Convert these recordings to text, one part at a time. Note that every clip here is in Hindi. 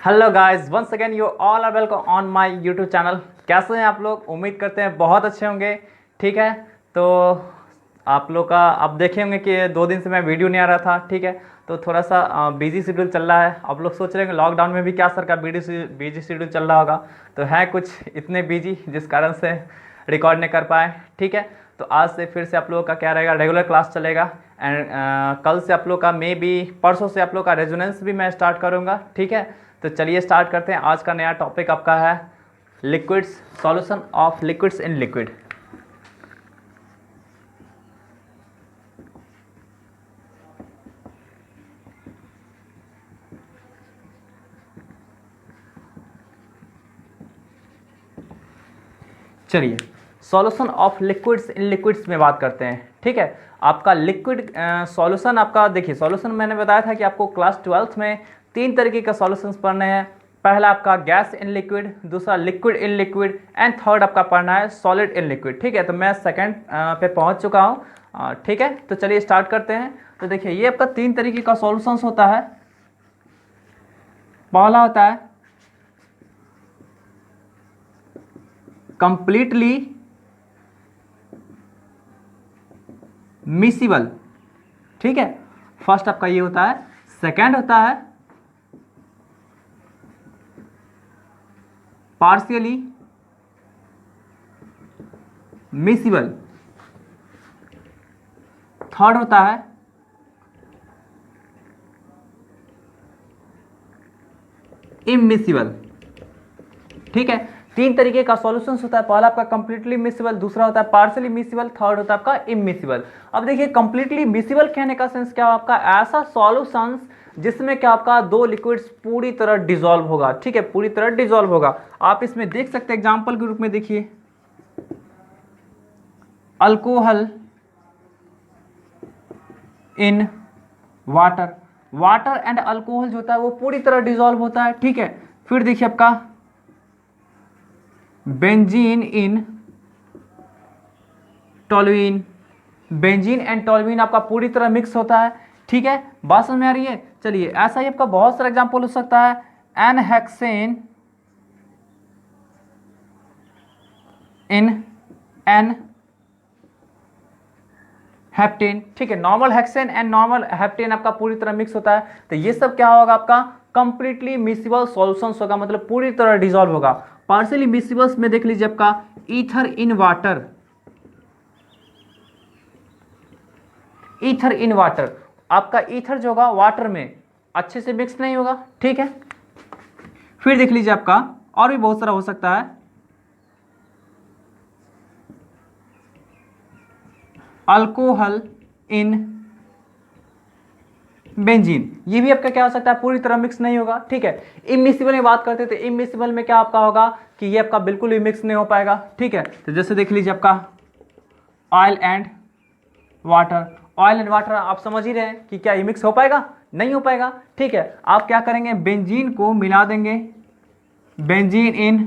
Hello guys, once again you all are welcome on my YouTube channel. कैसे हैं आप लोग? उम्मीद करते हैं बहुत अच्छे होंगे। ठीक है, तो आप लोग का आप देखे होंगे कि 2 दिन से मैं वीडियो नहीं आ रहा था। ठीक है, तो थोड़ा सा बिजी शेड्यूल चल रहा है। आप लोग सोच रहे हैं लॉकडाउन में भी क्या सर का बिजी शेड्यूल चल रहा होगा, तो है कुछ इतने बिजी जिस कारण से रिकॉर्ड नहीं कर पाए। ठीक है, तो आज से फिर से आप लोगों का क्या रहेगा, रेगुलर क्लास चलेगा। एंड कल से आप लोग का मे बी परसों से आप लोग का रेजोनेंस भी मैं स्टार्ट करूँगा। ठीक है, तो चलिए स्टार्ट करते हैं। आज का नया टॉपिक आपका है liquids, solution of liquids in liquid. चलिए solution of liquids in liquids में बात करते हैं। ठीक है, आपका लिक्विड सॉल्यूशन, आपका देखिए सॉल्यूशन मैंने बताया था कि आपको क्लास 12th में 3 तरीके का सॉल्यूशंस पढ़ने हैं। पहला आपका गैस इन लिक्विड, दूसरा liquid in liquid, and third आपका पढ़ना है सॉलिड इन लिक्विड। ठीक है, तो मैं सेकंड पे पहुंच चुका हूँ। ठीक है, तो चलिए स्टार्ट करते हैं। तो देखिए ये आपका 3 तरीके का सॉल्यूशंस होता है। पहला होता है कंप्लीटली मिसिबल। ठीक है, फर्स्ट आपका ये होता है। सेकंड होता है पार्शियली मिसिबल। थर्ड होता है इमिसिबल। ठीक है, 3 तरीके का सॉल्यूशंस होता है। पहला आपका कंप्लीटली मिसिबल, दूसरा होता है पार्शियली मिसिबल, थर्ड होता है आपका इमिसिबल। अब देखिए कंप्लीटली मिसिबल कहने का सेंस क्या, आपका ऐसा सॉल्यूशंस जिसमें क्या आपका 2 लिक्विड्स पूरी तरह डिसॉल्व होगा। ठीक है, पूरी तरह डिसॉल्व होगा। आप इसमें देख सकते हैं एग्जांपल के रूप में, देखिए alcohol in water. Water and alcohol जो होता है वो पूरी तरह डिसॉल्व होता है। ठीक है, फिर देखिए आपका benzene in toluene. Benzene and toluene आपका पूरी तरह मिक्स होता है। ठीक है, बात समझ में आ रही है? चलिए ऐसा ही आपका बहुत सारा एग्जांपल हो सकता है। एनहेक्सेन इन एन हेप्टेन। ठीक है, normal hexane and normal heptane आपका पूरी तरह मिक्स होता है। तो ये सब क्या होगा, आपका कंप्लीटली मिसिबल सॉल्यूशंस होगा, मतलब पूरी तरह डिसॉल्व होगा। पार्शियली मिसिबल्स में देख लीजिए आपका ether in water. Ether in water, आपका ईथर जो होगा वाटर में अच्छे से मिक्स नहीं होगा। ठीक है, फिर देख लीजिए आपका और भी बहुत सारा हो सकता है। अल्कोहल इन बेंजीन, ये भी आपका क्या हो सकता है, पूरी तरह मिक्स नहीं होगा। ठीक है, इमिसिबल में बात करते थे, इमिसिबल में क्या आपका होगा कि ये आपका बिल्कुल भी मिक्स नहीं हो पाएगा। ठीक है, तो जैसे देख लीजिए आपका oil and water. Oil and water आप समझ ही रहे हैं कि क्या ये मिक्स हो पाएगा, नहीं हो पाएगा। ठीक है, आप क्या करेंगे, बेंजीन को मिला देंगे, बेंजीन इन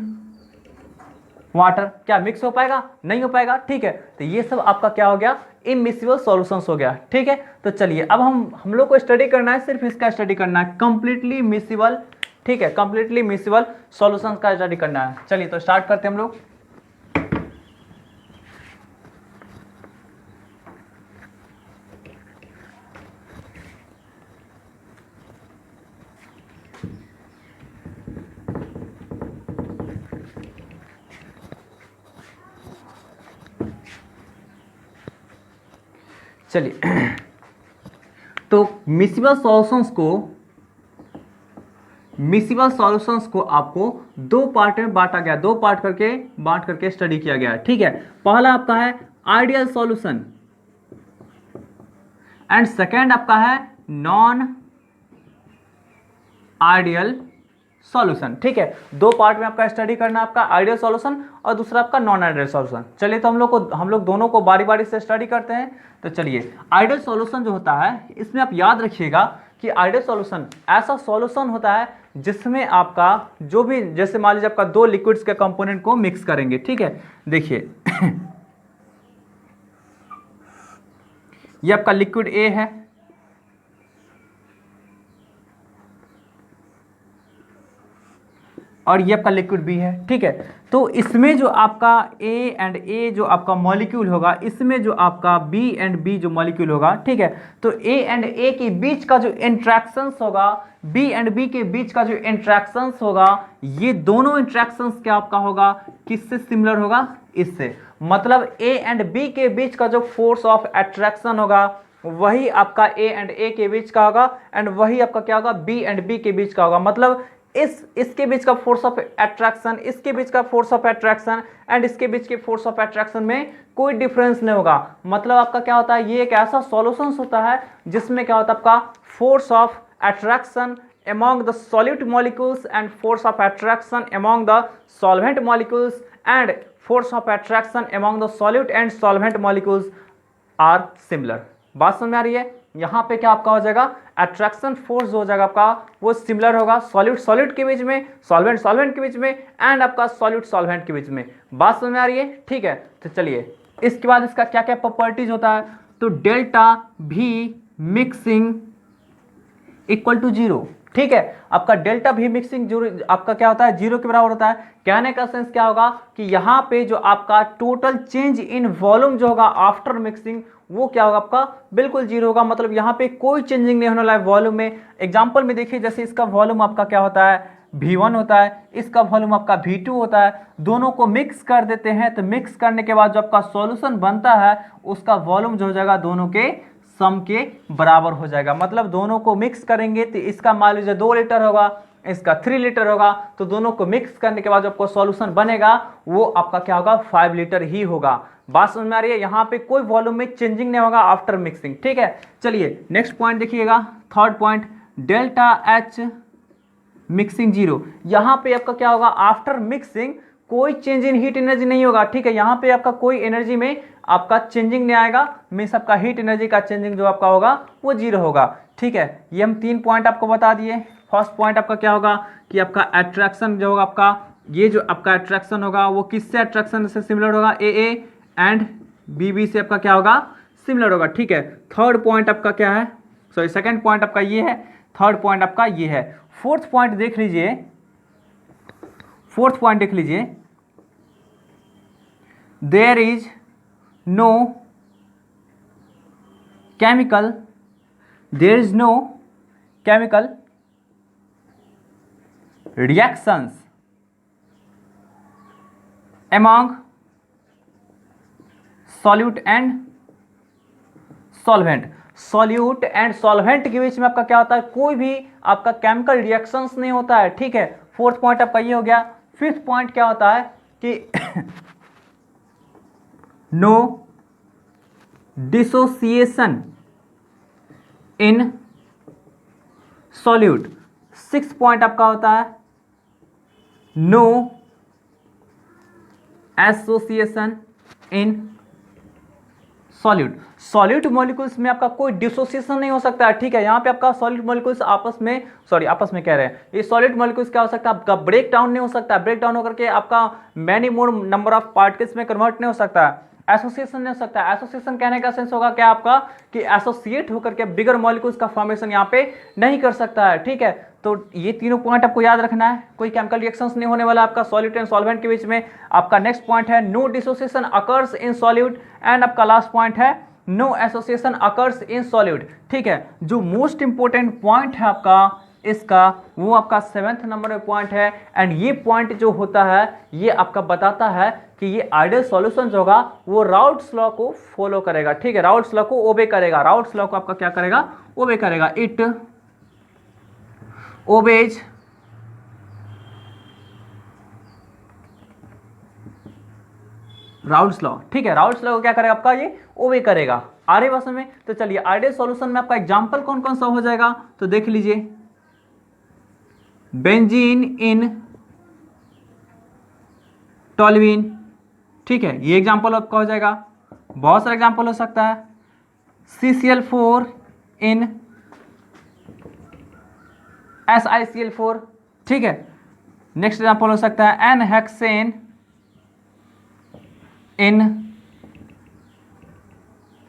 वाटर, क्या मिक्स हो पाएगा, नहीं हो पाएगा। ठीक है, तो ये सब आपका क्या हो गया, इमिसिबल सॉल्यूशंस हो गया। ठीक है, तो चलिए अब हम लोग को स्टडी करना है, सिर्फ इसका स्टडी करना है, कंप्लीटली मिसिबल। ठीक है, कंप्लीटली मिसिबल सॉल्यूशंस का स्टडी करना है। चलिए तो स्टार्ट करते हैं हम लोग। चलिए तो मिसिबल सॉल्यूशंस को आपको 2 पार्ट में बांटा गया, 2 पार्ट करके बांट करके स्टडी किया गया है। ठीक है, पहला आपका है आइडियल सॉल्यूशन एंड सेकेंड आपका है नॉन आइडियल सॉल्यूशन। ठीक है, 2 पार्ट में आपका स्टडी करना है, आपका आइडियल सॉल्यूशन और दूसरा आपका नॉन आइडियल सॉल्यूशन। चलिए तो हम लोग दोनों को बारी बारी से स्टडी करते हैं। तो चलिए, आइडियल सॉल्यूशन जो होता है, इसमें आप याद रखिएगा कि आइडियल सॉल्यूशन ऐसा सॉल्यूशन होता है जिसमें आपका जो भी, जैसे मान लीजिए आपका 2 लिक्विड्स के कंपोनेंट को मिक्स करेंगे। ठीक है, देखिए ये आपका लिक्विड ए है, और ये आपका लिक्विड बी है, ठीक है। तो इसमें जो आपका ए एंड ए जो आपका मॉलिक्यूल होगा, इसमें जो आपका बी एंड बी जो मॉलिक्यूल होगा, ठीक है, तो ए एंड ए के बीच का जो इंट्रैक्शंस होगा, बी एंड बी के बीच का जो इंट्रैक्शंस होगा, ये दोनों इंट्रैक्शंस क्या आपका होगा, किससे सिमिलर होगा, इससे। मतलब ए एंड बी के बीच का जो फोर्स ऑफ अट्रैक्शन होगा वही आपका ए एंड ए के बीच का होगा, एंड वही आपका क्या होगा, बी एंड बी के बीच का होगा। मतलब इसके बीच का फोर्स ऑफ अट्रैक्शन, इसके बीच का फोर्स ऑफ अट्रैक्शन एंड इसके बीच के फोर्स ऑफ अट्रैक्शन में कोई डिफरेंस नहीं होगा। मतलब आपका क्या होता है, ये एक ऐसा सॉल्यूशन होता है जिसमें क्या होता है आपका force of attraction among the solute molecules and force of attraction among the solvent molecules and force of attraction among the solute and solvent molecules are similar। बात समझ में आ रही है? यहाँ पे क्या आपका हो जाएगा, अट्रैक्शन फोर्स हो जाएगा आपका वो सिमिलर होगा सॉल्यूट सॉल्यूट के बीच में, सॉल्वेंट सॉल्वेंट के बीच में एंड आपका सॉल्यूट सॉल्वेंट के बीच में। बात समझ में आ रही है? ठीक है, तो चलिए इसके बाद इसका क्या क्या प्रॉपर्टीज होता है। तो डेल्टा भी मिक्सिंग इक्वल टू जीरो, ठीक है। आपका डेल्टा भी मिक्सिंग आपका क्या होता है, जीरो के बराबर होता है। कहने का सेंस क्या होगा कि यहाँ पे जो आपका टोटल चेंज इन वॉल्यूम जो होगा आफ्टर मिक्सिंग वो क्या होगा आपका, बिल्कुल जीरो होगा। मतलब यहाँ पे कोई चेंजिंग नहीं होने वाला है वॉल्यूम में। एग्जांपल में देखिए, जैसे इसका वॉल्यूम आपका क्या होता है, V1 होता है, इसका वॉल्यूम आपका V2 होता है। दोनों को मिक्स कर देते हैं, तो मिक्स करने के बाद जो आपका सॉल्यूशन बनता है उसका वॉल्यूम जो हो जाएगा दोनों के सम के बराबर हो जाएगा। मतलब दोनों को मिक्स करेंगे तो इसका मान लीजिए 2 लीटर होगा, इसका 3 लीटर होगा, तो दोनों को मिक्स करने के बाद जो आपको सॉल्यूशन बनेगा वो आपका क्या होगा, 5 लीटर ही होगा। बात समझ में आ रही है? यहाँ पे कोई वॉल्यूम में चेंजिंग नहीं होगा आफ्टर मिक्सिंग, ठीक है। चलिए नेक्स्ट पॉइंट देखिएगा, third point, delta H mixing zero. यहाँ पे आपका क्या होगा, आफ्टर मिक्सिंग कोई चेंज इन हीट एनर्जी नहीं होगा, ठीक है। यहाँ पे आपका कोई एनर्जी में आपका चेंजिंग नहीं आएगा, मीन्स आपका हीट एनर्जी का चेंजिंग जो आपका होगा वो जीरो होगा, ठीक है। ये हम 3 पॉइंट आपको बता दिए। फर्स्ट पॉइंट आपका क्या होगा कि आपका अट्रैक्शन जो होगा आपका, ये जो आपका अट्रैक्शन होगा वो किससे अट्रैक्शन से सिमिलर होगा, ए एंड बी से आपका क्या होगा, सिमिलर होगा, ठीक है। थर्ड पॉइंट आपका क्या है, सॉरी सेकंड पॉइंट आपका ये है, थर्ड पॉइंट आपका ये है। फोर्थ पॉइंट देख लीजिए, फोर्थ पॉइंट देख लीजिए, there is no chemical, there is no chemical reactions among solute and solvent। Solute and solvent के बीच में आपका क्या होता है, कोई भी आपका केमिकल रिएक्शंस नहीं होता है, ठीक है। फोर्थ पॉइंट आपका ये हो गया। फिफ्थ पॉइंट क्या होता है कि no dissociation in solute. Six point आपका होता है no association in solute. Solute molecules में आपका कोई डिसोसिएशन नहीं हो सकता है, ठीक है। यहाँ पे आपका सॉल्यूट मॉलिक्यूल्स आपस में कह रहे हैं, ये सॉल्यूट मॉलिक्यूल्स क्या हो सकता है, आपका ब्रेक डाउन नहीं हो सकता, ब्रेक डाउन होकर के आपका many more number of particles में कन्वर्ट नहीं हो सकता है। एसोसिएशन नहीं हो सकता। एसोसिएशन कहने का सेंस होगा क्या आपका कि एसोसिएट होकर के बिगर मॉलिक्यूल्स का फॉर्मेशन यहाँ पे नहीं कर सकता है, ठीक है। तो ये तीनों पॉइंट आपको याद रखना है। कोई केमिकल रिएक्शंस नहीं होने वाला आपका सॉल्यूट एंड सॉल्वेंट के बीच में। आपका नेक्स्ट पॉइंट है no dissociation occurs in solute, and आपका लास्ट पॉइंट है no association occurs in solute, ठीक है। जो मोस्ट इंपोर्टेंट पॉइंट है आपका इसका, वो आपका 7th नंबर में पॉइंट है। एंड ये पॉइंट जो होता है ये आपका बताता है कि ये आइडियल सॉल्यूशन जो होगा वो राउट्स लॉ को फॉलो करेगा, ठीक है। राउट्स लॉ को ओबे करेगा, राउट्स लॉ को आपका क्या करेगा, ओबे करेगा। इट ओबेज राउट्स लॉ, ठीक है। राउट्स लॉ को क्या करेगा आपका, ये ओबे करेगा। आ रही बात में? तो चलिए आइडियल सॉल्यूशन में आपका एग्जांपल कौन कौन सा हो जाएगा, तो देख लीजिए। बेंजीन इन टॉल्यूइन, ठीक है, ये एग्जांपल आपका हो जाएगा। बहुत सारा एग्जांपल हो सकता है। CCl4 इन SiCl4, ठीक है। नेक्स्ट एग्जांपल हो सकता है N-हेक्सेन इन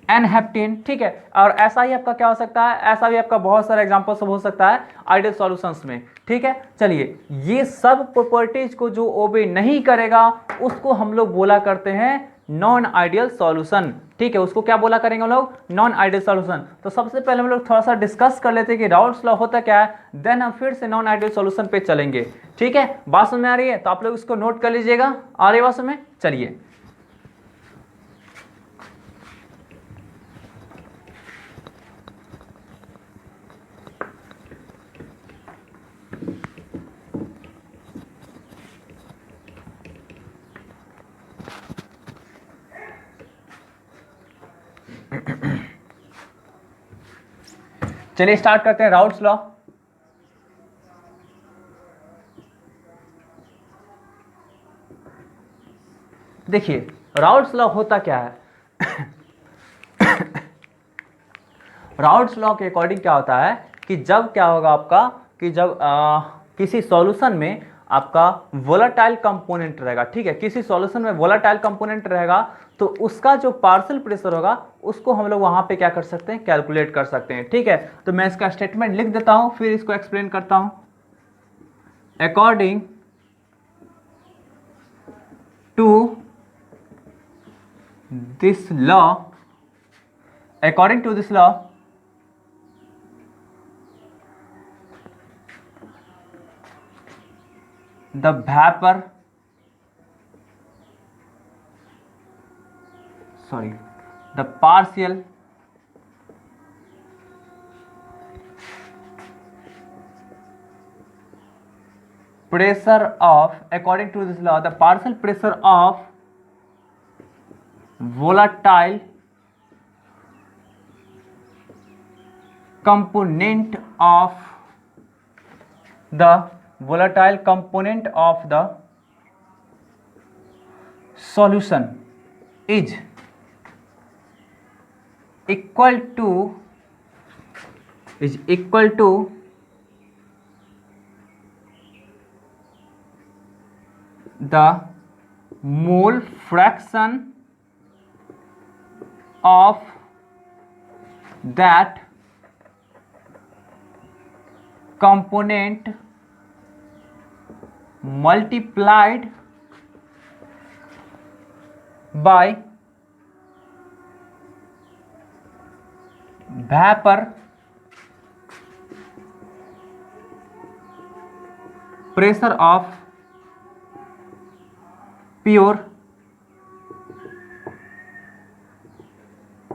एन हेप्टेन, ठीक है। और ऐसा ही आपका क्या हो सकता है, ऐसा भी आपका बहुत सारा एग्जांपल सब हो सकता है आइडियल सॉल्यूशंस में, ठीक है। चलिए, ये सब प्रॉपर्टीज को जो ओबे नहीं करेगा उसको हम लोग बोला करते हैं नॉन आइडियल सॉल्यूशन, ठीक है। उसको क्या बोला करेंगे हम लोग, नॉन आइडियल सॉल्यूशन। तो सबसे पहले हम लोग थोड़ा सा डिस्कस कर लेते हैं कि राउल्ट्स लॉ होता क्या है, देन हम फिर से नॉन आइडियल सॉल्यूशन पे चलेंगे, ठीक है। बात समझ में आ रही है, तो आप लोग इसको नोट कर लीजिएगा, आ रही बात समझ में। चलिए, चलिए स्टार्ट करते हैं राउल्ट्स लॉ। देखिए, राउल्ट्स लॉ होता क्या है राउल्ट्स लॉ के अकॉर्डिंग क्या होता है कि जब क्या होगा आपका कि जब किसी सॉल्यूशन में आपका वोलेटाइल कंपोनेंट रहेगा, ठीक है, किसी सॉल्यूशन में वोलेटाइल कंपोनेंट रहेगा तो उसका जो पार्शियल प्रेशर होगा उसको हम लोग वहां पे क्या कर सकते हैं, कैलकुलेट कर सकते हैं, ठीक है। तो मैं इसका स्टेटमेंट लिख देता हूं, फिर इसको एक्सप्लेन करता हूं। According to this law, according to this law, the partial pressure of, according to this law, the partial pressure of volatile component of the solution is equal to the mole fraction of that component multiplied by vapor pressure of pure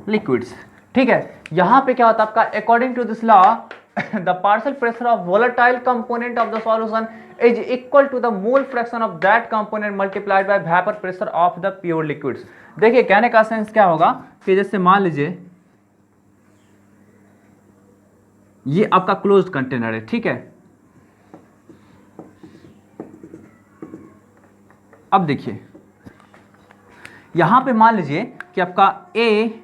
liquids, ठीक है। यहां पे क्या होता है आपका, according to this law the partial pressure of volatile component of the solution is equal to the mole fraction of that component multiplied by vapour pressure of the pure liquids. देखिए, कहने का सेंस क्या होगा कि जैसे मान लीजिए ये आपका क्लोज्ड कंटेनर है, ठीक है। अब देखिए, यहां पे मान लीजिए कि आपका ए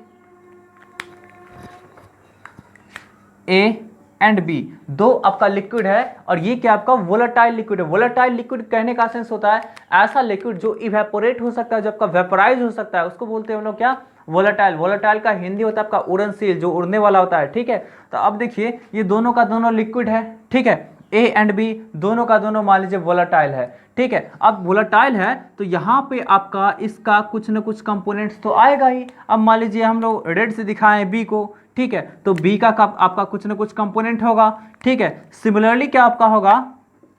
एंड बी दो आपका लिक्विड है और ये क्या आपका वोलेटाइल लिक्विड है। वोलेटाइल लिक्विड कहने का सेंस होता है ऐसा लिक्विड जो इवेपोरेट हो सकता है, जो आपका वेपराइज हो सकता है, उसको बोलते हैं हम लोग क्या, वोलेटाइल। वोलेटाइल का हिंदी होता है आपका उड़नशील, जो उड़ने वाला होता है, ठीक है। तो अब देखिए, ये दोनों का दोनों लिक्विड है, ठीक है। ए एंड बी दोनों का दोनों मान लीजिए वोलेटाइल है, ठीक है। अब वोलेटाइल है तो यहाँ पे आपका इसका कुछ ना कुछ कंपोनेंट्स तो आएगा ही। अब मान लीजिए हम लोग रेड से दिखाएं बी को, ठीक है, तो बी का आपका कुछ ना कुछ कंपोनेंट होगा, ठीक है। सिमिलरली क्या आपका होगा,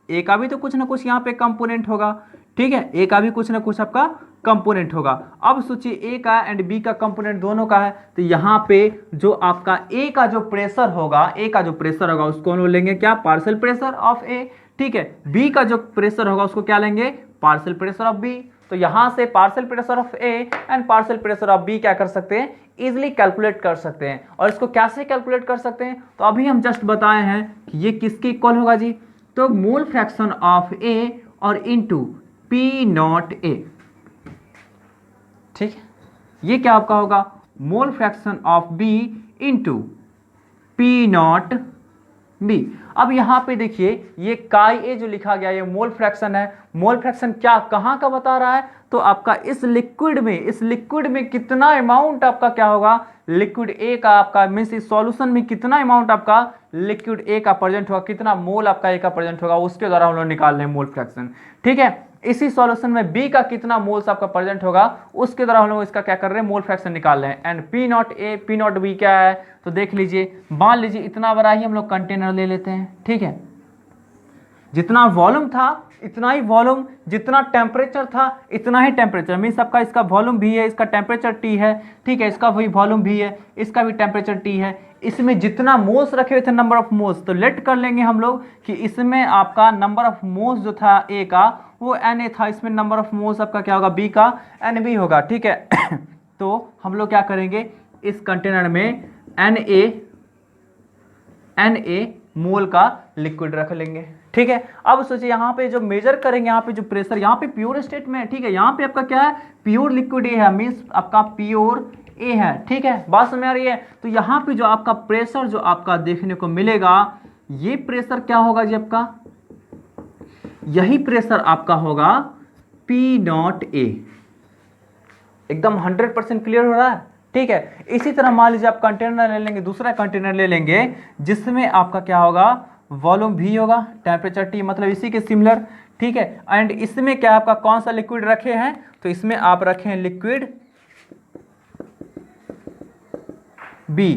ए का भी तो कुछ ना कुछ यहाँ पे कंपोनेंट होगा, ठीक है। ए का भी कुछ ना कुछ आपका कंपोनेंट होगा। अब सोचिए ए का एंड बी का कंपोनेंट दोनों का है, तो यहाँ पे जो आपका ए का जो प्रेशर होगा, उसको हम लोग लेंगे क्या, पार्शियल प्रेशर ऑफ ए, ठीक है। बी का जो प्रेशर होगा उसको क्या लेंगे, पार्शियल प्रेशर ऑफ बी। तो यहां से partial pressure of A and partial pressure of B क्या कर सकते हैं, इजिली कैलकुलेट कर सकते हैं। और इसको कैसे कैलकुलेट कर सकते हैं, तो अभी हम जस्ट बताए हैं कि ये किसके इक्वल होगा जी, तो मोल फ्रैक्शन ऑफ ए और इनटू पी नॉट ए, ठीक है। ये क्या आपका होगा, mole fraction of B into P naught B. अब यहाँ पे देखिए ये काई ए जो लिखा गया ये मोल फ्रैक्शन है। मोल फ्रैक्शन क्या कहाँ का बता रहा है, तो आपका इस लिक्विड में कितना अमाउंट आपका क्या होगा, लिक्विड ए का आपका मीन्स इस सॉल्यूशन में कितना अमाउंट आपका लिक्विड ए का प्रेजेंट होगा, कितना मोल आपका ए का प्रेजेंट होगा, उसके द्वारा हम लोग निकाल रहे हैं मोल फ्रैक्शन। ठीक है, इसी सॉल्यूशन में बी का कितना मोल्स आपका प्रेजेंट होगा उसके द्वारा हम लोग इसका क्या कर रहे हैं, मोल फ्रैक्शन निकाल रहे हैं। And P not A P naught B क्या है, तो देख लीजिए, मान लीजिए इतना बड़ा ही हम लोग कंटेनर ले लेते हैं। ठीक है, जितना वॉल्यूम था इतना ही वॉल्यूम, जितना टेम्परेचर था इतना ही टेम्परेचर, मीन्स आपका इसका वॉल्यूम भी है, इसका टेम्परेचर टी है। ठीक है, इसका भी वॉल्यूम भी है, इसका भी टेम्परेचर टी है। इसमें जितना मोल्स रखे हुए थे, नंबर ऑफ मोल्स, तो लेट कर लेंगे हम लोग कि इसमें आपका नंबर ऑफ मोल्स जो था ए का वो एन ए था, इसमें नंबर ऑफ मोल्स आपका क्या होगा, बी का एन बी होगा। ठीक है तो हम लोग क्या करेंगे, इस कंटेनर में एन ए मोल का लिक्विड रख लेंगे। ठीक है, अब सोचिए यहाँ पे जो मेजर करेंगे, यहाँ पे जो प्रेशर, यहाँ पे प्योर स्टेट में है। ठीक है, यहाँ पे आपका क्या है, प्योर लिक्विड ए है, मीन्स आपका प्योर ए है। ठीक है, बात समझ आ रही है। तो यहाँ पे जो आपका प्रेशर जो आपका देखने को मिलेगा, ये प्रेशर क्या होगा जी आपका, यही प्रेशर आपका होगा पी नॉट ए। एकदम 100% क्लियर हो रहा है। ठीक है, इसी तरह मान लीजिए आप कंटेनर ले लेंगे, दूसरा कंटेनर ले लेंगे जिसमें आपका क्या होगा, वॉल्यूम भी होगा, टेम्परेचर टी, मतलब इसी के सिमिलर। ठीक है, एंड इसमें क्या आपका कौन सा लिक्विड रखे हैं, तो इसमें आप रखे हैं लिक्विड बी।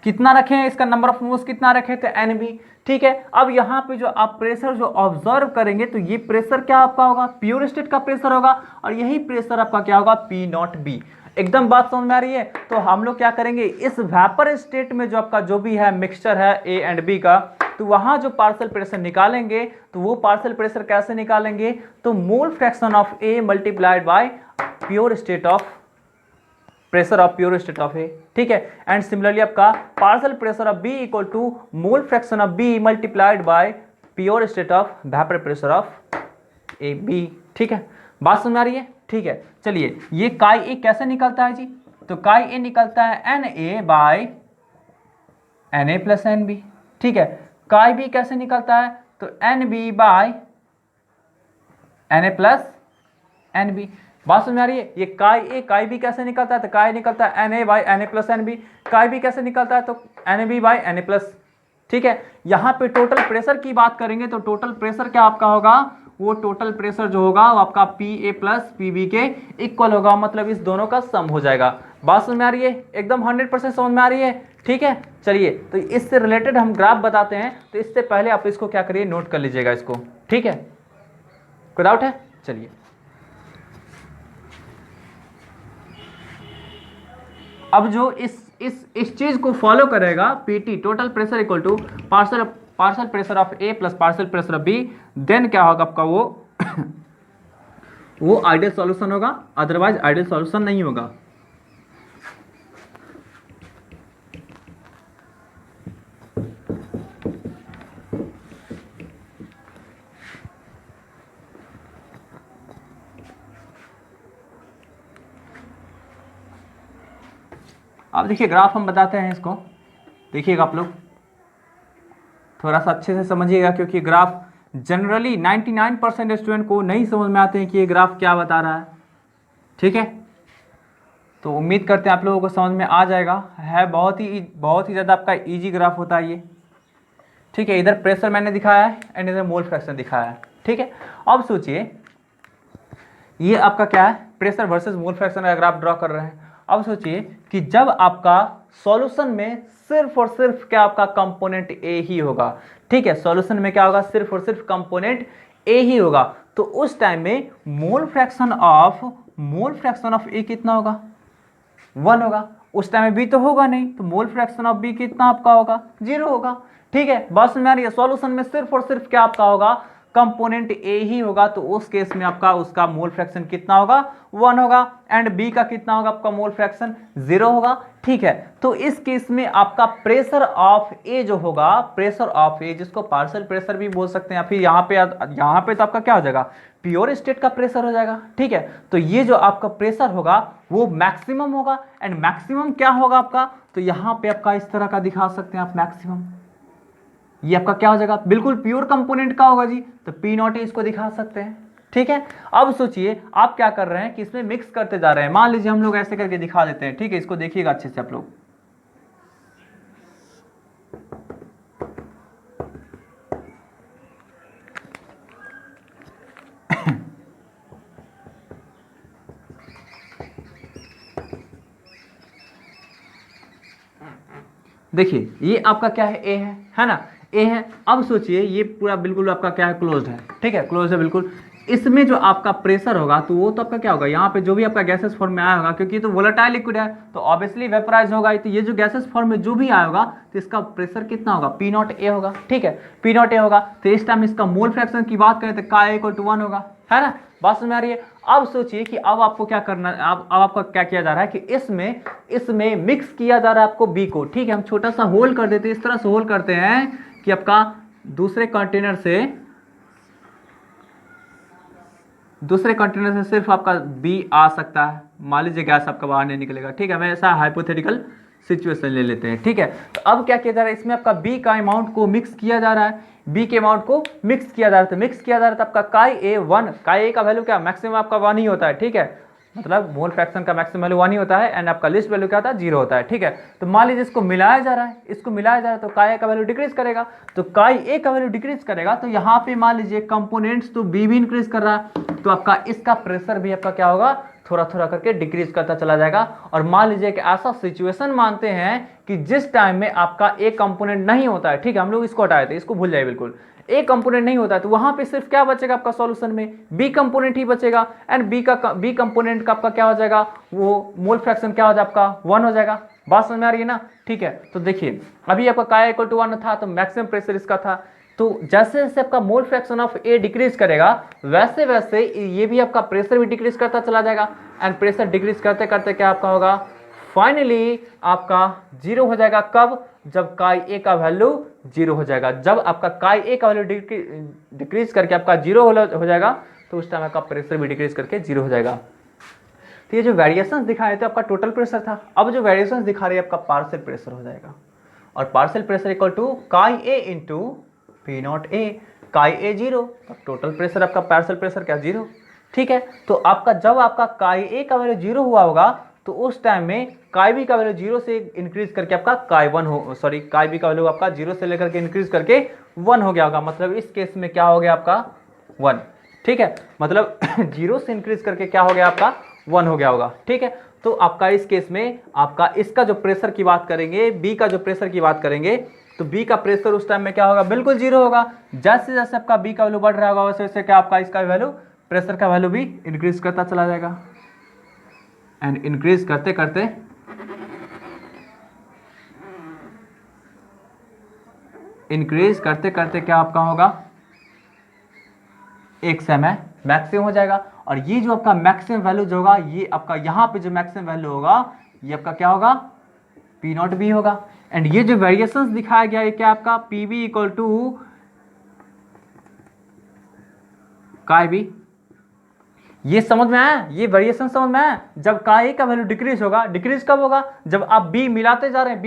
कितना रखे हैं, इसका नंबर ऑफ मोल्स कितना रखे थे, एन बी। ठीक है, अब यहाँ पे जो आप प्रेशर जो ऑब्जर्व करेंगे, तो ये प्रेशर क्या आपका होगा, प्योर स्टेट का प्रेशर होगा, और यही प्रेशर आपका क्या होगा, पी नॉट बी। एकदम बात समझ में आ रही है। तो हम लोग क्या करेंगे, इस वेपर स्टेट में जो आपका जो भी है मिक्सचर है ए एंड बी का, तो वहां जो पार्शियल प्रेशर निकालेंगे, तो वो पार्शियल प्रेशर कैसे निकालेंगे, तो mole fraction of A multiplied by pure state of pressure of pure state of A. ठीक है, एंड सिमिलरली आपका partial pressure of B equal to mole fraction of B multiplied by pure state of vapour pressure of A B. ठीक है, बात समझ आ रही है। ठीक है, चलिए ये काई ए कैसे निकलता है जी, तो काई ए निकलता है N A by N A plus N B. ठीक है, काई बी कैसे निकलता है, तो N B by N A plus N B. बात समझ आ रही है। ये काई बी कैसे निकलता है, तो काई निकलता है N A by N A plus N B. Chi B कैसे निकलता है, तो N A B by N A plus. ठीक है, यहाँ पे टोटल प्रेशर की बात करेंगे, तो टोटल प्रेशर क्या आपका होगा, वो टोटल प्रेशर जो होगा वो आपका P A plus P B के इक्वल होगा, मतलब इस दोनों का सम हो जाएगा। बात समझ में आ रही है, एकदम 100% समझ में आ रही है। ठीक है, चलिए तो इससे रिलेटेड हम ग्राफ बताते हैं, तो इससे पहले आप इसको क्या करिए, नोट कर लीजिएगा इसको। ठीक है, कोई डाउट है, चलिए अब जो इस चीज को फॉलो करेगा, PT total pressure equal to partial pressure of A plus partial pressure of B, then क्या होगा आपका वो आइडियल सॉल्यूशन होगा, अदरवाइज आइडियल सॉल्यूशन नहीं होगा। अब देखिए ग्राफ हम बताते हैं इसको, देखिएगा आप लोग थोड़ा सा अच्छे से समझिएगा, क्योंकि ग्राफ जनरली 99% स्टूडेंट को नहीं समझ में आते हैं कि ये ग्राफ क्या बता रहा है। ठीक है, तो उम्मीद करते हैं आप लोगों को समझ में आ जाएगा। है बहुत ही ज़्यादा आपका इजी ग्राफ होता है ये। ठीक है, इधर प्रेशर मैंने दिखाया है एंड इधर मोल फ्रैक्शन दिखाया है। ठीक है, अब सोचिए ये आपका क्या है, प्रेशर वर्सेस मोल फ्रैक्शन का ग्राफ ड्रॉ कर रहे हैं। अब सोचिए कि जब आपका सॉल्यूशन में सिर्फ और सिर्फ क्या आपका कंपोनेंट ए ही होगा। ठीक है, सॉल्यूशन में क्या होगा, सिर्फ और सिर्फ कंपोनेंट ए ही होगा, तो उस टाइम में मोल फ्रैक्शन ऑफ ए कितना होगा, 1 होगा। उस टाइम में बी तो होगा नहीं, तो मोल फ्रैक्शन ऑफ बी कितना आपका होगा, 0 होगा। ठीक है, बस समझ में आ रही है। सॉल्यूशन में सिर्फ और सिर्फ क्या आपका होगा, कंपोनेंट ए ही होगा, तो उस केस में आपका उसका मोल फ्रैक्शन कितना होगा, 1 होगा। एंड बी का कितना होगा आपका मोल फ्रैक्शन, 0 होगा। ठीक है, तो इस केस में आपका प्रेशर ऑफ ए जो होगा, प्रेशर ऑफ ए जिसको पार्शियल प्रेशर भी बोल सकते हैं, या फिर यहाँ पे तो आपका क्या हो जाएगा, प्योर स्टेट का प्रेशर हो जाएगा। ठीक है, तो ये जो आपका प्रेशर होगा वो मैक्सिमम होगा। एंड मैक्सिमम क्या होगा आपका, तो यहाँ पे आपका इस तरह का दिखा सकते हैं आप मैक्सिमम। ये आपका क्या हो जाएगा, बिल्कुल प्योर कंपोनेंट का होगा जी, तो पी नॉट ए इसको दिखा सकते हैं। ठीक है, अब सोचिए आप क्या कर रहे हैं कि इसमें मिक्स करते जा रहे हैं। मान लीजिए हम लोग ऐसे करके दिखा देते हैं। ठीक है, इसको देखिएगा अच्छे से आप लोग। देखिए ये आपका क्या है, ए है ना, ए है। अब सोचिए ये पूरा बिल्कुल आपका क्या है, क्लोज्ड है। ठीक है, क्लोज है बिल्कुल। इसमें जो आपका प्रेशर होगा तो वो तो आपका क्या होगा, यहाँ पे जो भी आपका गैसेस फॉर्म में आया होगा, क्योंकि तो वोलेटाइल लिक्विड है तो ऑब्वियसली वेपराइज होगा। तो ये जो गैसेस फॉर्म में जो भी आया होगा तो इसका प्रेशर कितना होगा, पी नॉट ए होगा। ठीक है, पी नॉट ए होगा। तो इस टाइम इसका मोल फ्रैक्शन की बात करें तो का इक्वल टू 1 होगा, है ना, बात समझ में आ रही है। अब सोचिए कि अब आपको क्या करना है, अब आपका क्या किया जा रहा है कि इसमें मिक्स किया जा रहा है आपको बी को। ठीक है, हम छोटा सा होल कर देते हैं, इस तरह से होल करते हैं कि आपका दूसरे कंटेनर से सिर्फ आपका बी आ सकता है। मान लीजिए गैस आपका बाहर नहीं निकलेगा। ठीक है, हमें ऐसा हाइपोथेटिकल सिचुएशन ले लेते हैं। ठीक है, तो अब क्या किया जा रहा है, इसमें आपका बी का अमाउंट को मिक्स किया जा रहा है, बी के अमाउंट को मिक्स किया जा रहा है। तो मिक्स किया जा रहा है तो आपका काई ए 1, काई ए का वैल्यू क्या, मैक्सिमम आपका 1 ही होता है। ठीक है, मतलब मोल फ्रैक्शन का मैक्सिमम वैल्यू 1 ही होता है एंड आपका लिस्ट वैल्यू क्या होता है, 0 होता है। ठीक है, तो मान लीजिए इसको मिलाया जा रहा है, तो काई ए का वैल्यू डिक्रीज करेगा। तो काई ए का वैल्यू डिक्रीज करेगा तो यहाँ पे मान लीजिए कंपोनेंट्स तो बी भी इंक्रीज कर रहा है, तो आपका इसका प्रेशर भी आपका क्या होगा, थोड़ा थोड़ा करके डिक्रीज करता चला जाएगा। और मान लीजिए कि ऐसा सिचुएशन मानते हैं कि जिस टाइम में आपका एक कंपोनेंट नहीं होता है। ठीक है, हम लोग इसको हटाए थे, इसको भूल जाए बिल्कुल, एक कंपोनेंट नहीं होता है तो वहां पे सिर्फ क्या बचेगा आपका सॉल्यूशन में, बी कंपोनेंट ही बचेगा। एंड बी कंपोनेंट का आपका क्या हो जाएगा, वो मोल फ्रैक्शन क्या हो जाएगा आपका 1 हो जाएगा। बात समझ में आ रही है ना। ठीक है, तो देखिए अभी आपका काई इक्वल टू 1 था तो मैक्सिमम प्रेशर इसका था। तो जैसे जैसे आपका मोल फ्रैक्शन ऑफ ए डिक्रीज करेगा वैसे वैसे ये भी आपका प्रेशर भी डिक्रीज करता चला जाएगा। एंड प्रेशर डिक्रीज करते करते क्या आपका होगा, फाइनली आपका 0 हो जाएगा। कब, जब काई ए का वैल्यू 0 हो जाएगा। जब आपका काई ए का वैल्यू डिक्रीज करके आपका 0 हो जाएगा तो उस टाइम आपका प्रेशर भी डिक्रीज करके 0 हो जाएगा। तो ये जो वेरिएशंस दिखाए थे आपका टोटल प्रेशर था, अब जो वेरिएशंस दिखा रही है आपका पार्शियल प्रेशर हो जाएगा। और पार्शियल प्रेशर इक्वल टू काई A into P not a, काई ए 0, टोटल प्रेशर आपका पार्शियल प्रेशर क्या 0। ठीक है, तो आपका जब आपका काई ए का वैल्यू 0 हुआ होगा तो उस टाइम में काई बी का वैल्यू 0 से इंक्रीज करके आपका काई बी का वैल्यू आपका 0 से लेकर के इंक्रीज करके 1 हो गया होगा। मतलब इस केस में क्या हो गया आपका 1। ठीक है, मतलब 0 से इंक्रीज करके क्या हो गया आपका 1 हो गया होगा। ठीक है, तो आपका इस केस में आपका इसका जो प्रेशर की बात करेंगे, बी का जो प्रेशर की बात करेंगे तो बी का प्रेशर उस टाइम में क्या होगा, बिल्कुल 0 होगा। जैसे जैसे आपका बी का वैल्यू बढ़ रहा होगा वैसे वैसे क्या आपका इसका वैल्यू, प्रेशर का वैल्यू भी इंक्रीज करता चला जाएगा। एंड इंक्रीज करते करते क्या आपका होगा, एक समय मैक्सिमम हो जाएगा। और ये जो आपका मैक्सिमम वैल्यू जो होगा, ये आपका यहाँ पे जो मैक्सिमम वैल्यू होगा ये आपका क्या होगा, पी नॉट बी होगा। एंड ये जो वेरिएशंस दिखाया गया है क्या आपका पी बी इक्वल टू काई बी। ये समझ में आया, ये वेरिएशन समझ में आया। जब काई का वैल्यू डिक्रीज होगा, डिक्रीज कब होगा, जब आप बी मिलाते जा रहे हैं,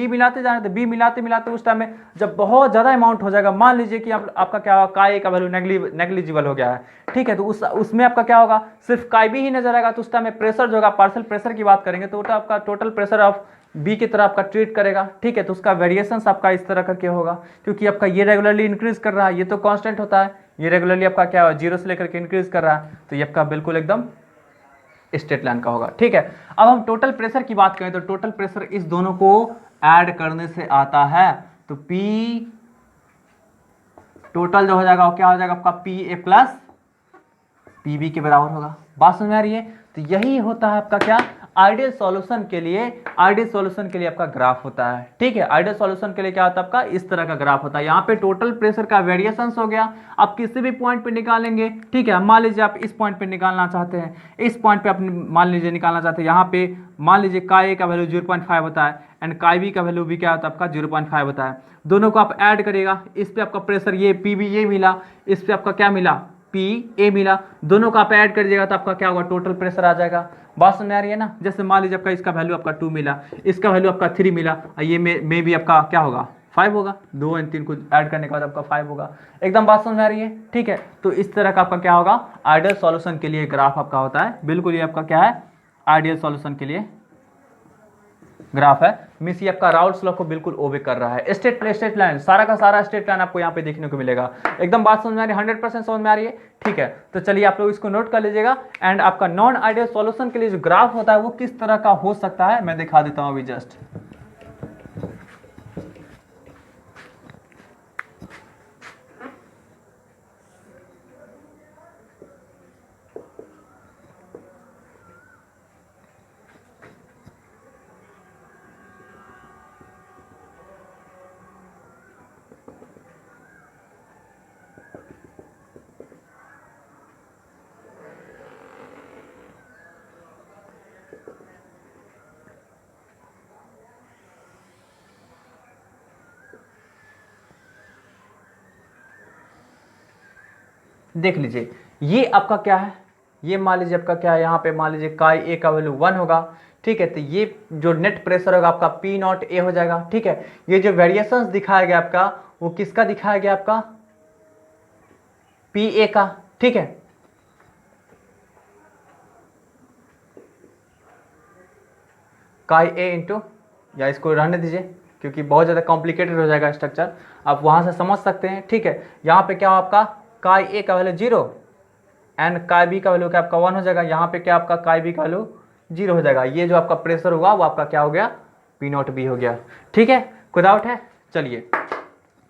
तो बी मिलाते उस टाइम में जब बहुत ज्यादा अमाउंट हो जाएगा, मान लीजिए कि आपका क्या होगा, काई का वैल्यू नेग्लिजिबल हो गया है। ठीक है, तो उसमें आपका क्या होगा, सिर्फ काई बी ही नजर आएगा। तो उस टाइम में प्रेशर जो होगा, पार्शियल प्रेशर की बात करेंगे तो आपका टोटल प्रेशर ऑफ बी की तरह आपका ट्रीट करेगा। ठीक है, तो उसका वेरिएशन आपका इस तरह करके होगा, क्योंकि आपका ये रेगुलरली इंक्रीज कर रहा है, ये तो कांस्टेंट होता है, ये रेगुलरली आपका क्या है 0 से लेकर के इंक्रीज कर रहा है, तो ये आपका बिल्कुल एकदम स्ट्रेट लाइन का होगा। ठीक है, अब हम टोटल प्रेशर की बात करें तो टोटल प्रेशर इस दोनों को ऐड करने से आता है। तो P टोटल जो हो जाएगा वो क्या हो जाएगा आपका P A plus P B के बराबर होगा। बात समझ में आ रही है। तो यही होता है आपका क्या, आइडियल सॉल्यूशन के लिए आपका ग्राफ होता है। ठीक है, आइडियल सॉल्यूशन के लिए क्या होता है आपका, इस तरह का ग्राफ होता है। यहाँ पे टोटल प्रेशर का वेरिएशंस हो गया, आप किसी भी पॉइंट पे निकालेंगे। ठीक है, मान लीजिए आप इस पॉइंट पे निकालना चाहते हैं, इस पॉइंट पे आप मान लीजिए निकालना चाहते हैं, यहाँ पे मान लीजिए काई ए का वैल्यू 0.5 होता है एंड काई बी का वैल्यू भी क्या होता है आपका 0.5 होता है। दोनों को आप ऐड करिएगा, इस पे आपका प्रेशर ये पी बी ये मिला, इस पे आपका क्या मिला पी ए मिला, दोनों का आप ऐड करिएगा तो आपका क्या होगा, टोटल प्रेशर आ जाएगा। बात समझ आ रही है ना। जैसे मान लीजिए आपका इसका वैल्यू आपका 2 मिला, इसका वैल्यू आपका 3 मिला, ये में भी आपका क्या होगा 5 होगा, 2 और 3 को ऐड करने के बाद आपका 5 होगा। एकदम बात समझ में आ रही है, ठीक है। तो इस तरह का आपका क्या होगा, आइडियल सॉल्यूशन के लिए ग्राफ आपका होता है, बिल्कुल ये आपका क्या है, आइडियल सॉल्यूशन के लिए ग्राफ है। मिस ये आपका राउल्ट्स लॉ को बिल्कुल ओबे कर रहा है। स्ट्रेट लाइन, सारा का सारा स्ट्रेट लाइन आपको यहाँ पे देखने को मिलेगा। एकदम बात समझ में आ रही है, 100% समझ में आ रही है, ठीक है। तो चलिए आप लोग इसको नोट कर लीजिएगा। एंड आपका नॉन आइडियल सॉल्यूशन के लिए जो ग्राफ होता है वो किस तरह का हो सकता है मैं दिखा देता हूँ अभी जस्ट। देख लीजिए, ये आपका क्या है, ये मान लीजिए आपका क्या है, यहाँ पे मान लीजिए काई ए का वैल्यू 1 होगा, ठीक है। तो ये जो नेट प्रेशर होगा आपका पी नॉट ए हो जाएगा, ठीक है। ये जो वेरिएशंस दिखाया गया आपका वो किसका दिखाया गया, आपका पी ए का, ठीक है। काई ए इंटू, या इसको रहने दीजिए क्योंकि बहुत ज़्यादा कॉम्प्लिकेटेड हो जाएगा स्ट्रक्चर, आप वहाँ से समझ सकते हैं, ठीक है। यहाँ पे क्या आपका काई ए का वैल्यू 0 एंड काई बी का वैल्यू क्या आपका 1 हो जाएगा। यहाँ पे क्या आपका काई बी का वैल्यू 0 हो जाएगा। ये जो आपका प्रेशर होगा वो आपका क्या हो गया, पी नॉट बी हो गया, ठीक है। कोई डाउट है? चलिए,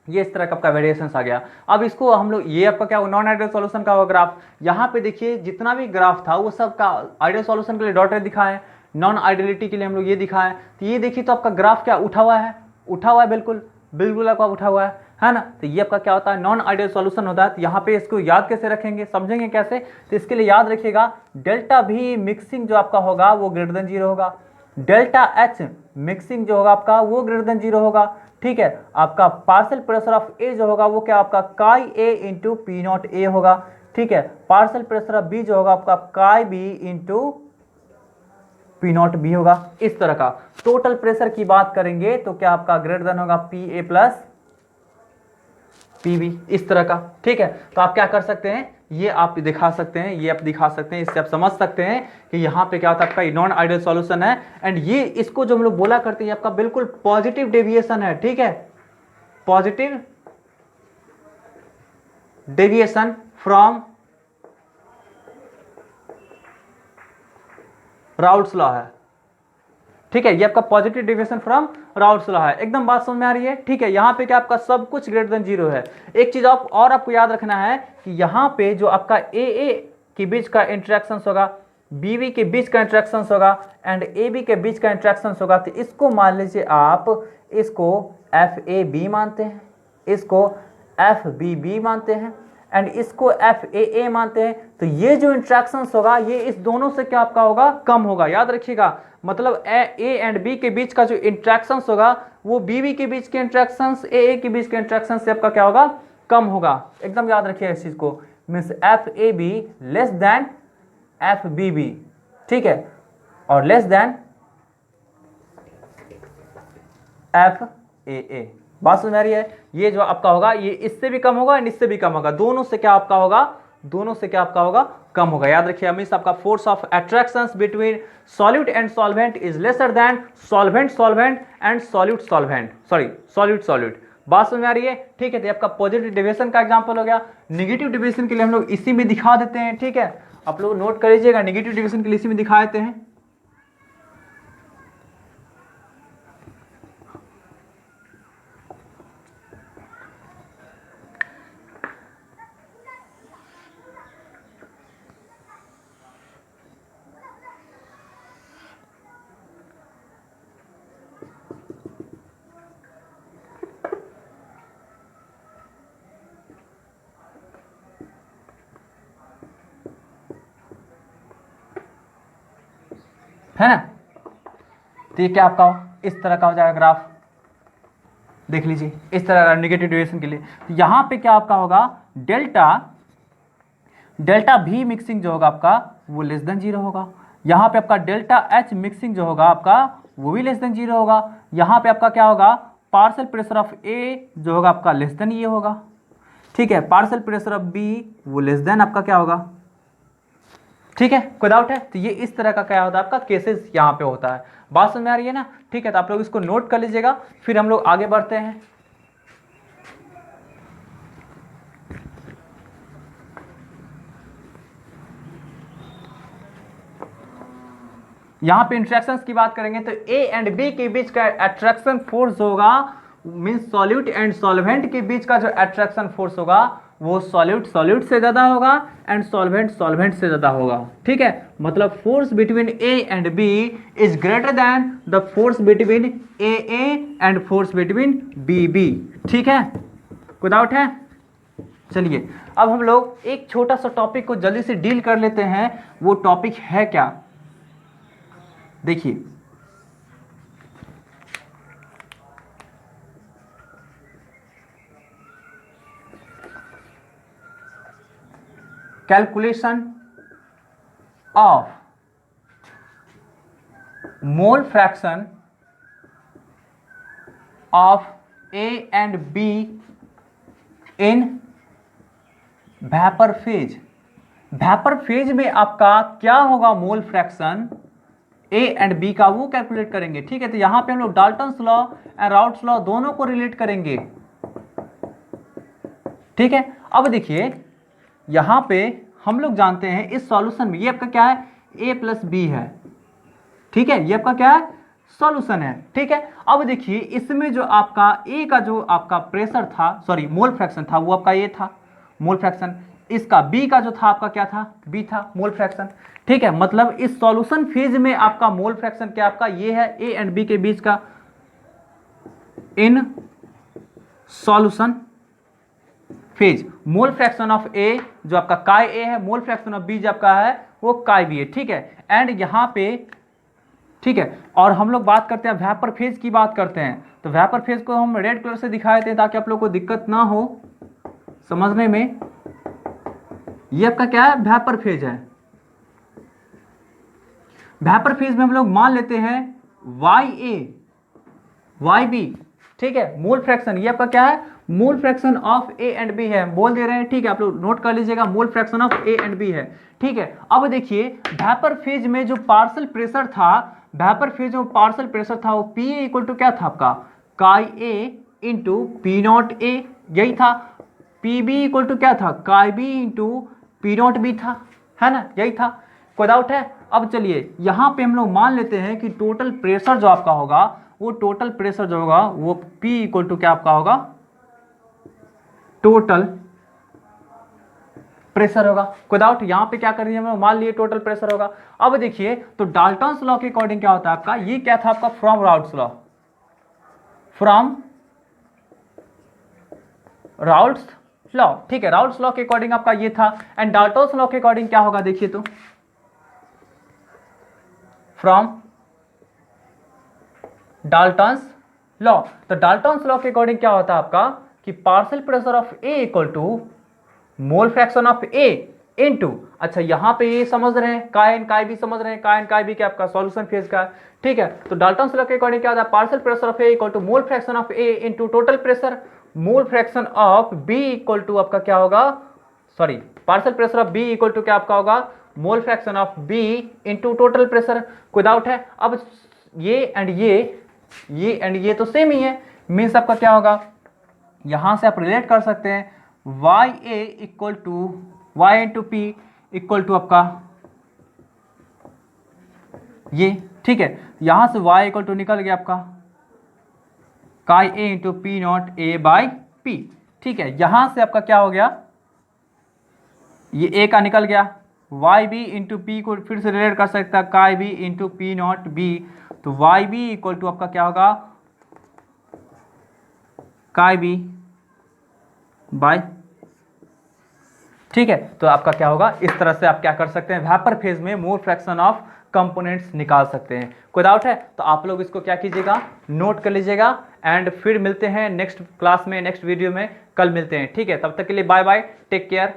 ये इस तरह का आपका वेरिएशंस आ गया। अब इसको हम लोग, ये आपका क्या नॉन आइडियल सॉल्यूशन का ग्राफ, यहाँ पे देखिए जितना भी ग्राफ था वो सब का आइडियल सॉल्यूशन के लिए डॉटेड दिखाए, नॉन आइडियलिटी के लिए हम लोग ये दिखाएं। तो ये देखिए तो आपका ग्राफ क्या उठा हुआ है, उठा हुआ है, बिल्कुल बिल्कुल आपका उठा हुआ है ना। तो ये आपका क्या होता है, नॉन आइडियल सॉल्यूशन होता है। तो यहाँ पे इसको याद कैसे रखेंगे, समझेंगे कैसे, तो इसके लिए याद रखिएगा डेल्टा भी मिक्सिंग जो आपका होगा वो ग्रेटर देन 0 होगा, डेल्टा एच मिक्सिंग जो होगा आपका वो ग्रेटर देन 0 होगा, ठीक है। आपका पार्शियल प्रेशर ऑफ ए जो होगा वो क्या आपका काई A into P not a होगा, ठीक है। पार्शियल प्रेशर ऑफ बी जो होगा आपका chi B into P naught B होगा। इस तरह का टोटल प्रेशर की बात करेंगे तो क्या आपका ग्रेटर देन होगा P A plus P B, इस तरह का, ठीक है। तो आप क्या कर सकते हैं, ये आप दिखा सकते हैं, ये आप दिखा सकते हैं, इससे आप समझ सकते हैं कि यहाँ पे क्या होता है आपका नॉन आइडियल सॉल्यूशन है। एंड ये इसको जो हम लोग बोला करते हैं आपका बिल्कुल पॉजिटिव डेविएशन है, ठीक है, positive deviation from Raoult's law है, ठीक है। ये आपका positive deviation from Raoult's law है। एकदम बात समझ में आ रही है, ठीक है। यहाँ पे क्या आपका सब कुछ ग्रेटर देन 0 है। एक चीज आप और आपको याद रखना है कि यहाँ पे जो आपका ए के बीच का इंटरेक्शन होगा, बी के बीच का इंटरेक्शन होगा एंड ए बी के बीच का इंटरेक्शन होगा, तो इसको मान लीजिए आप इसको एफ ए बी मानते हैं, इसको एफ बी बी मानते हैं एंड इसको एफ ए मानते हैं। तो ये जो इंट्रैक्शंस होगा ये इस दोनों से क्या आपका होगा, कम होगा। याद रखिएगा, मतलब ए एंड बी के बीच का जो इंट्रैक्शंस होगा वो बी के बीच के इंट्रैक्शंस ए के बीच के इंट्रैक्शंस से आपका क्या होगा, कम होगा। एकदम याद रखिएगा इस चीज को, means F A B less than F B B, ठीक है, और लेस देन एफ ए। बात समझ आ रही है? ये जो आपका होगा ये इससे भी कम होगा एंड इससे भी कम होगा, दोनों से क्या आपका होगा, दोनों से क्या आपका होगा, कम होगा। याद रखिए, मींस आपका force of attractions between solute and solvent is lesser than solvent and solute. बात समझ में आ रही है? ठीक है। तो आपका पॉजिटिव डेविएशन का एग्जांपल हो गया। नेगेटिव डेविएशन के लिए हम लोग इसी में दिखा देते हैं, ठीक है। आप लोग नोट कर लीजिएगा, नेगेटिव डेविएशन के लिए इसी में दिखा देते हैं। है ना। तो ये क्या आपका इस तरह का हो जाएगा ग्राफ, देख लीजिए इस तरह का नेगेटिव डेविएशन के लिए। तो यहाँ पे क्या आपका होगा, डेल्टा भी मिक्सिंग जो होगा आपका वो लेस देन 0 होगा। यहाँ पे आपका डेल्टा एच मिक्सिंग जो होगा आपका वो भी लेस देन 0 होगा। यहाँ पे आपका क्या होगा, पार्शियल प्रेशर ऑफ ए जो होगा आपका लेस देन ये होगा, ठीक है। पार्शियल प्रेशर ऑफ बी वो लेस देन आपका क्या होगा, ठीक है, कोई डाउट है? तो ये इस तरह का क्या होता है आपका केसेस यहाँ पे होता है। बात समझ में आ रही है ना? ठीक है, तो आप लोग इसको नोट कर लीजिएगा, फिर हम लोग आगे बढ़ते हैं। यहाँ पे इंट्रैक्शंस की बात करेंगे तो ए एंड बी के बीच का अट्रैक्शन फोर्स होगा, मींस सॉल्यूट एंड सॉल्वेंट के बीच का जो अट्रैक्शन फोर्स होगा वो सॉल्यूट से ज्यादा होगा एंड सॉल्वेंट से ज्यादा होगा, ठीक है। मतलब force between A and B is greater than the force between A and force between B, ठीक है, कोई डाउट है? चलिए अब हम लोग एक छोटा सा टॉपिक को जल्दी से डील कर लेते हैं। वो टॉपिक है क्या, देखिए, calculation of mole fraction of A and B in vapour phase. Vapour phase में आपका क्या होगा mole fraction A and B का, वो कैलकुलेट करेंगे, ठीक है। तो यहां पे हम लोग Dalton's law and routes law दोनों को रिलेट करेंगे, ठीक है। अब देखिए यहां पे हम लोग जानते हैं इस सॉल्यूशन में ये आपका क्या है, ए प्लस बी है, ठीक है, ये आपका क्या है, सॉल्यूशन है, ठीक है। अब देखिए इसमें जो आपका ए का जो आपका प्रेशर था, सॉरी मोल फ्रैक्शन था, वो आपका ए था मोल फ्रैक्शन। इसका बी का जो था आपका क्या था, बी था मोल फ्रैक्शन, ठीक है। मतलब इस सॉल्यूशन फेज में आपका मोल फ्रैक्शन क्या आपका ये है, ए एंड बी के बीच का in solution phase. Mole fraction of A जो आपका काय ए है, मोल फ्रैक्शन ऑफ बी जो आपका है वो काय बी है, ठीक है। एंड यहां पे, ठीक है, और हम लोग बात करते हैं वेपर फेज की बात करते हैं। तो वेपर फेज को हम रेड कलर से दिखाए थे ताकि आप लोग को दिक्कत ना हो समझने में। ये आपका क्या है, वेपर फेज है। वेपर फेज में हम लोग मान लेते हैं वाई ए वाई बी, ठीक है। मोल फ्रैक्शन ये आपका क्या है, mole fraction of A and B है, बोल दे रहे हैं, ठीक है, आप लोग नोट कर लीजिएगा, mole fraction of A and B है, ठीक है। अब देखिए वेपर फेज में जो पार्शियल प्रेशर था, वेपर फेज में पार्शियल प्रेशर था वो पी ए इक्वल टू क्या था आपका, काई A into P not A, यही था। पी बी इक्वल टू क्या था, chi B into P naught B था, है ना, यही था, कोई डाउट है? अब चलिए यहां पे हम लोग मान लेते हैं कि टोटल प्रेशर जो आपका होगा, वो टोटल प्रेशर जो होगा वो P इक्वल टू क्या आपका होगा, टोटल प्रेशर होगा, कोई डाउट? यहां पे क्या कर रही है हम लोग, मान लिए टोटल प्रेशर होगा। अब देखिए तो डाल्टन्स लॉ के अकॉर्डिंग क्या होता है आपका, ये क्या था आपका, from Raoult's law, from Raoult's law, ठीक है। राउट्स लॉ के अकॉर्डिंग आपका ये था। एंड डाल्टन्स लॉ के अकॉर्डिंग क्या होगा, देखिए तो फ्रॉम डाल्टन्स लॉ। तो डाल्टन्स लॉ के अकॉर्डिंग क्या होता है आपका कि partial pressure of A equal to mole fraction of A into, अच्छा यहां पे ये समझ रहे हैं, काय एंड काय बी समझ रहे हैं, काय एंड काय बी क्या आपका सॉल्यूशन फेज का है, ठीक है। तो डाल्टन्स लॉ के अकॉर्डिंग क्या होता है, partial pressure of A equal to mole fraction of A into total pressure, mole fraction of B equal to आपका क्या होगा, sorry partial pressure of B equal to क्या आपका होगा, mole fraction of B into total pressure, कोई डाउट है? अब ये एंड ये तो सेम ही है, मीन्स आपका क्या होगा, यहां से आप रिलेट कर सकते हैं Y A equal to Y into P equal to आपका ये, ठीक है। यहां से y इक्वल टू निकल गया आपका काई A into P not A by P, ठीक है। यहां से आपका क्या हो गया, ये a का निकल गया, वाई बी इंटू पी को फिर से रिलेट कर सकता है chi B into P naught B, तो वाई बी इक्वल टू आपका क्या होगा, काई बी बाय, ठीक है। तो आपका क्या होगा, इस तरह से आप क्या कर सकते हैं, वेपर फेज में मोल फ्रैक्शन ऑफ कंपोनेंट्स निकाल सकते हैं। कोई डाउट है तो आप लोग इसको क्या कीजिएगा, नोट कर लीजिएगा। एंड फिर मिलते हैं नेक्स्ट क्लास में, नेक्स्ट वीडियो में कल मिलते हैं, ठीक है। तब तक के लिए बाय बाय, टेक केयर।